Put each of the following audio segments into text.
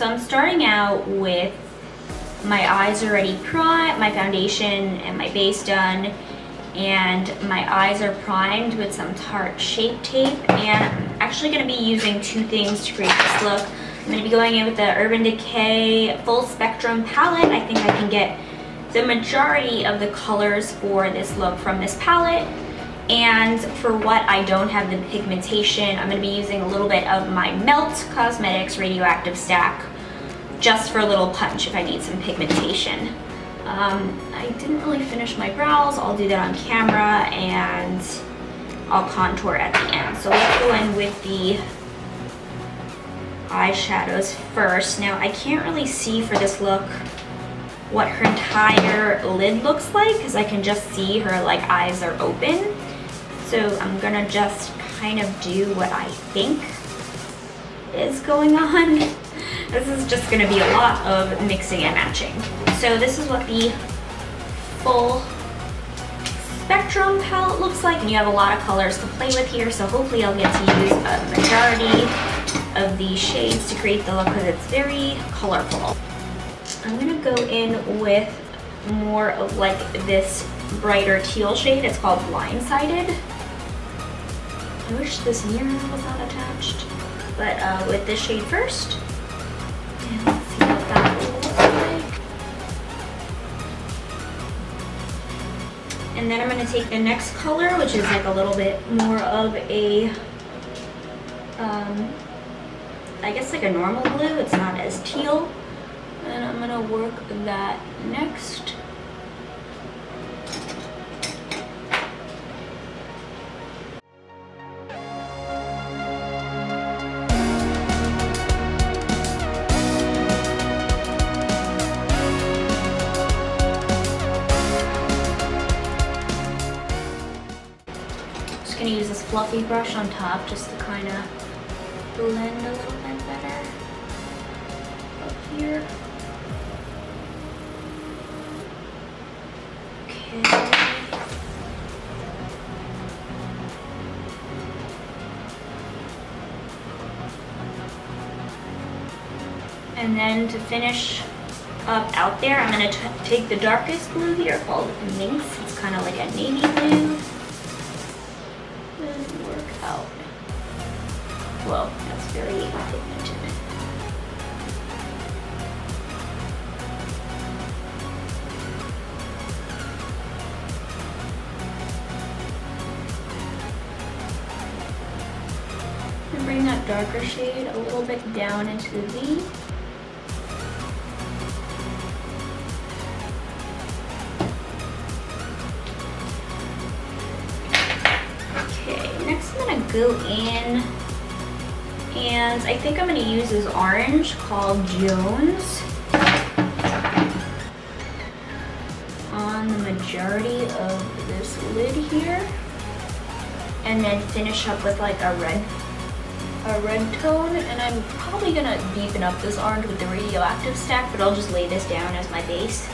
So I'm starting out with my eyes already primed, my foundation and my base done, and my eyes are primed with some Tarte Shape Tape. And I'm actually going to be using two things to create this look. I'm going to be going in with the Urban Decay Full Spectrum palette. I think I can get the majority of the colors for this look from this palette. And for what I don't have the pigmentation, I'm going to be using a little bit of my Melt Cosmetics Radioactive Stack, just for a little punch if I need some pigmentation. I didn't really finish my brows. I'll do that on camera, and I'll contour at the end. So let's go in with the eyeshadows first. Now I can't really see for this look what her entire lid looks like, because I can just see her like eyes are open. So I'm gonna just kind of do what I think is going on. This is just gonna be a lot of mixing and matching. So this is what the full spectrum palette looks like, and you have a lot of colors to play with here, so hopefully I'll get to use a majority of these shades to create the look, because it's very colorful. I'm gonna go in with more of like this brighter teal shade. It's called Blindsided. I wish this mirror was not attached. But with this shade first. And let's see what that looks like. And then I'm going to take the next color, which is like a little bit more of a, I guess like a normal blue. It's not as teal. And I'm going to work that next. Gonna use this fluffy brush on top just to kind of blend a little bit better up here. Okay. And then to finish up out there, I'm gonna take the darkest blue here called Minx. It's kind of like a navy blue. Out. Whoa, that's very pigmented. And bring that darker shade a little bit down into the V. Next I'm going to go in, and I think I'm going to use this orange called Jones on the majority of this lid here, and then finish up with like a red tone. And I'm probably going to deepen up this orange with the Radioactive Stack, but I'll just lay this down as my base.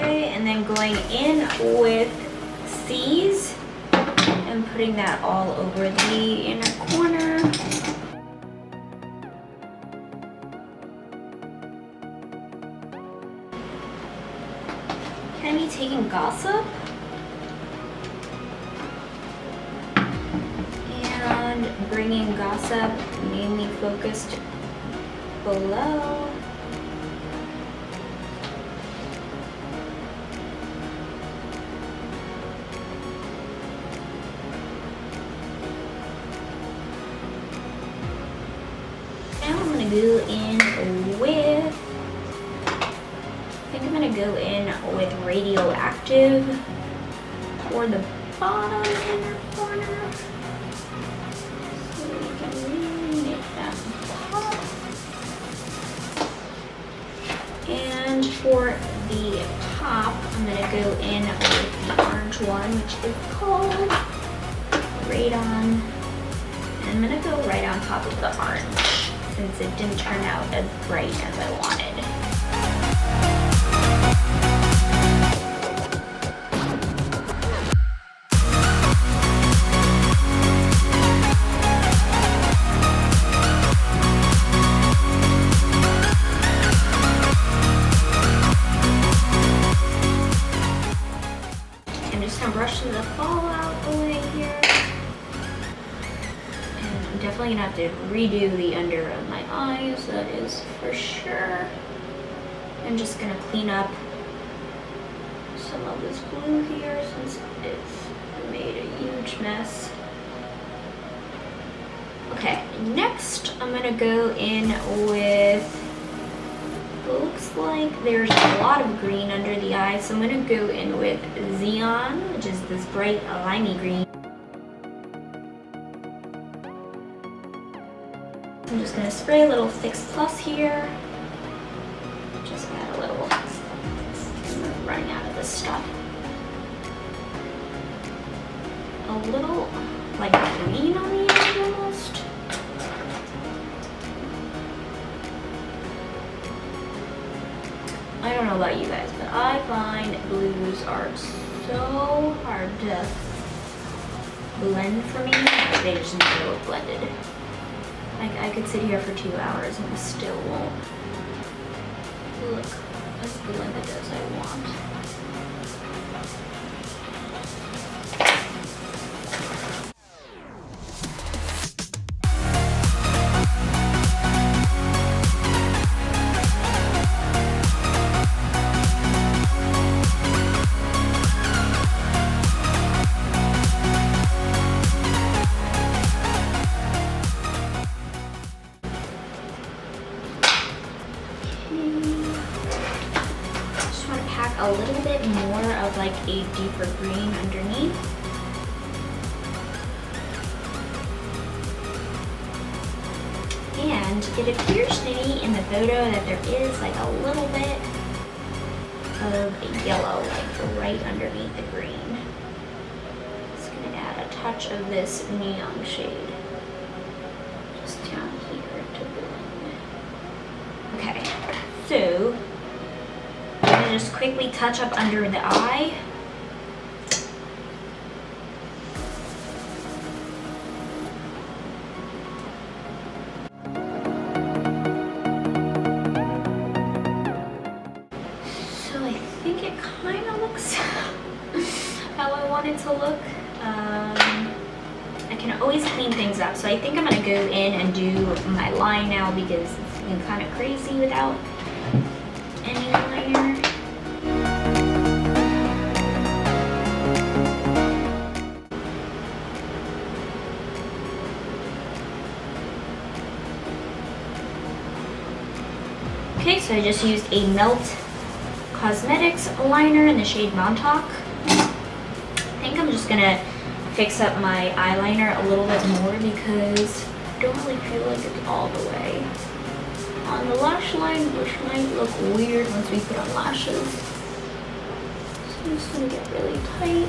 And then going in with C's and putting that all over the inner corner. Can I be taking Gossip and bringing Gossip mainly focused below. Go in with, I think I'm gonna go in with Radioactive for the bottom inner corner, so we can really make that pop. And for the top, I'm gonna go in with the orange one, which is called Radon, and I'm gonna go right on top of the orange, since it didn't turn out as bright as I wanted. I'm just gonna brush some of the fallout away here. And I'm definitely gonna have to redo the under of my eyes, that is for sure. I'm just gonna clean up some of this blue here since it's made a huge mess. Okay, next I'm gonna go in with, looks like there's a lot of green under the eye, so I'm gonna go in with Xeon, which is this bright limey green. I'm just gonna spray a little Fix Plus here. Just add a little, I'm running out of this stuff. A little like green on the end almost. I don't know about you guys, but I find blues are so hard to blend for me. Like they just never look blended. Like I could sit here for 2 hours and it still won't look as blended as I want. A little bit more of like a deeper green underneath. And it appears to me in the photo that there is like a little bit of a yellow like right underneath the green. Just gonna add a touch of this neon shade just down here to blend. Okay, so just quickly touch up under the eye. So I think it kind of looks how I want it to look. I can always clean things up, so I think I'm gonna go in and do my line now because it's been kind of crazy without any liner. Okay, so I just used a Melt Cosmetics liner in the shade Montauk. I think I'm just gonna fix up my eyeliner a little bit more because I don't really feel like it's all the way on the lash line, which might look weird once we put on lashes. So I'm just gonna get really tight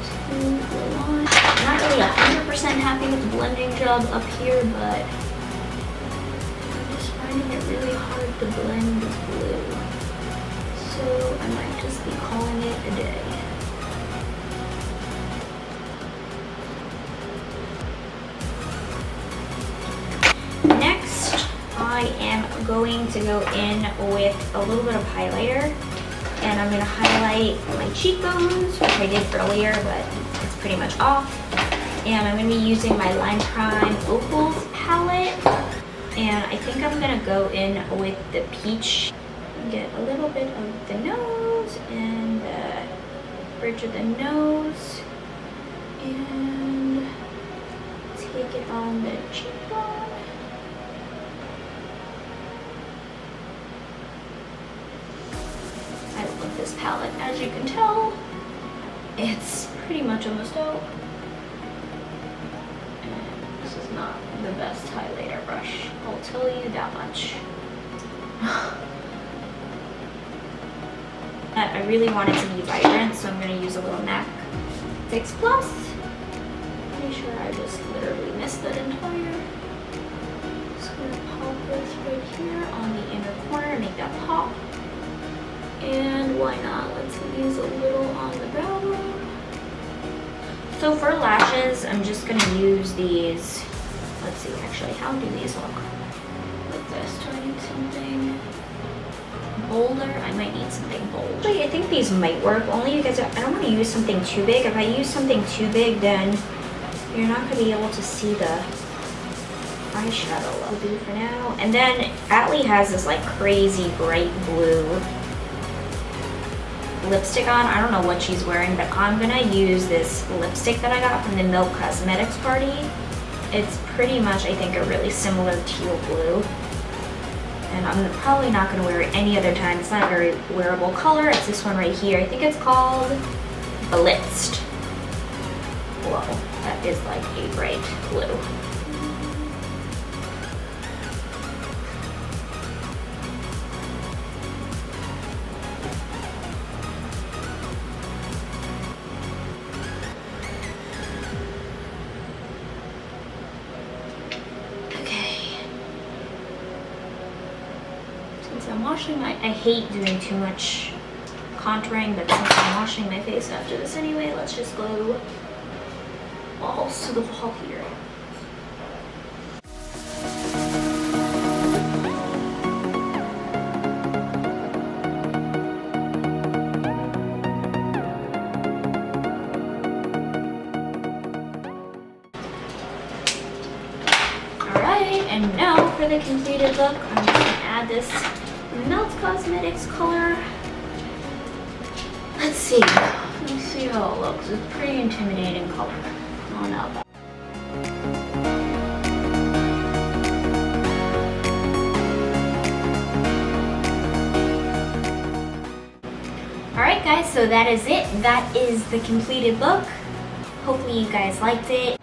to the line. I'm not really 100% happy with the blending job up here, but finding it really hard to blend this blue, so I might just be calling it a day. Next, I am going to go in with a little bit of highlighter, and I'm going to highlight my cheekbones, which I did earlier, but it's pretty much off. And I'm going to be using my LIMECRIME OPALS palette. And I think I'm gonna go in with the peach and get a little bit of the nose and the bridge of the nose and take it on the cheekbone. I love this palette, as you can tell. It's pretty much almost out. And this is not the best highlighter brush, I'll tell you that much. I really want it to be vibrant, so I'm going to use a little MAC Fix Plus. Pretty sure I just literally missed that entire. Just going to pop this right here on the inner corner and make that pop. And why not? Let's use a little on the brow bone. So for lashes, I'm just going to use these. Let's see, actually, how do these look? Like this. Do I need something bolder? I might need something bold. Actually, I think these might work, only because I don't want to use something too big. If I use something too big, then you're not going to be able to see the eyeshadow. I'll do for now. And then Atlee has this like crazy bright blue lipstick on. I don't know what she's wearing, but I'm gonna use this lipstick that I got from the Milk Cosmetics party. It's pretty much, I think, a really similar teal blue. And I'm probably not gonna wear it any other time. It's not a very wearable color. It's this one right here. I think it's called Blitzed. Whoa, that is like a bright blue. I'm washing I hate doing too much contouring, but since I'm washing my face after this anyway, let's just go balls to the wall here. Alright, and now for the completed look, I'm just gonna add this Melt Cosmetics color. Let's see how it looks. It's a pretty intimidating color. Oh no. Alright guys, so that is it. That is the completed look. Hopefully you guys liked it.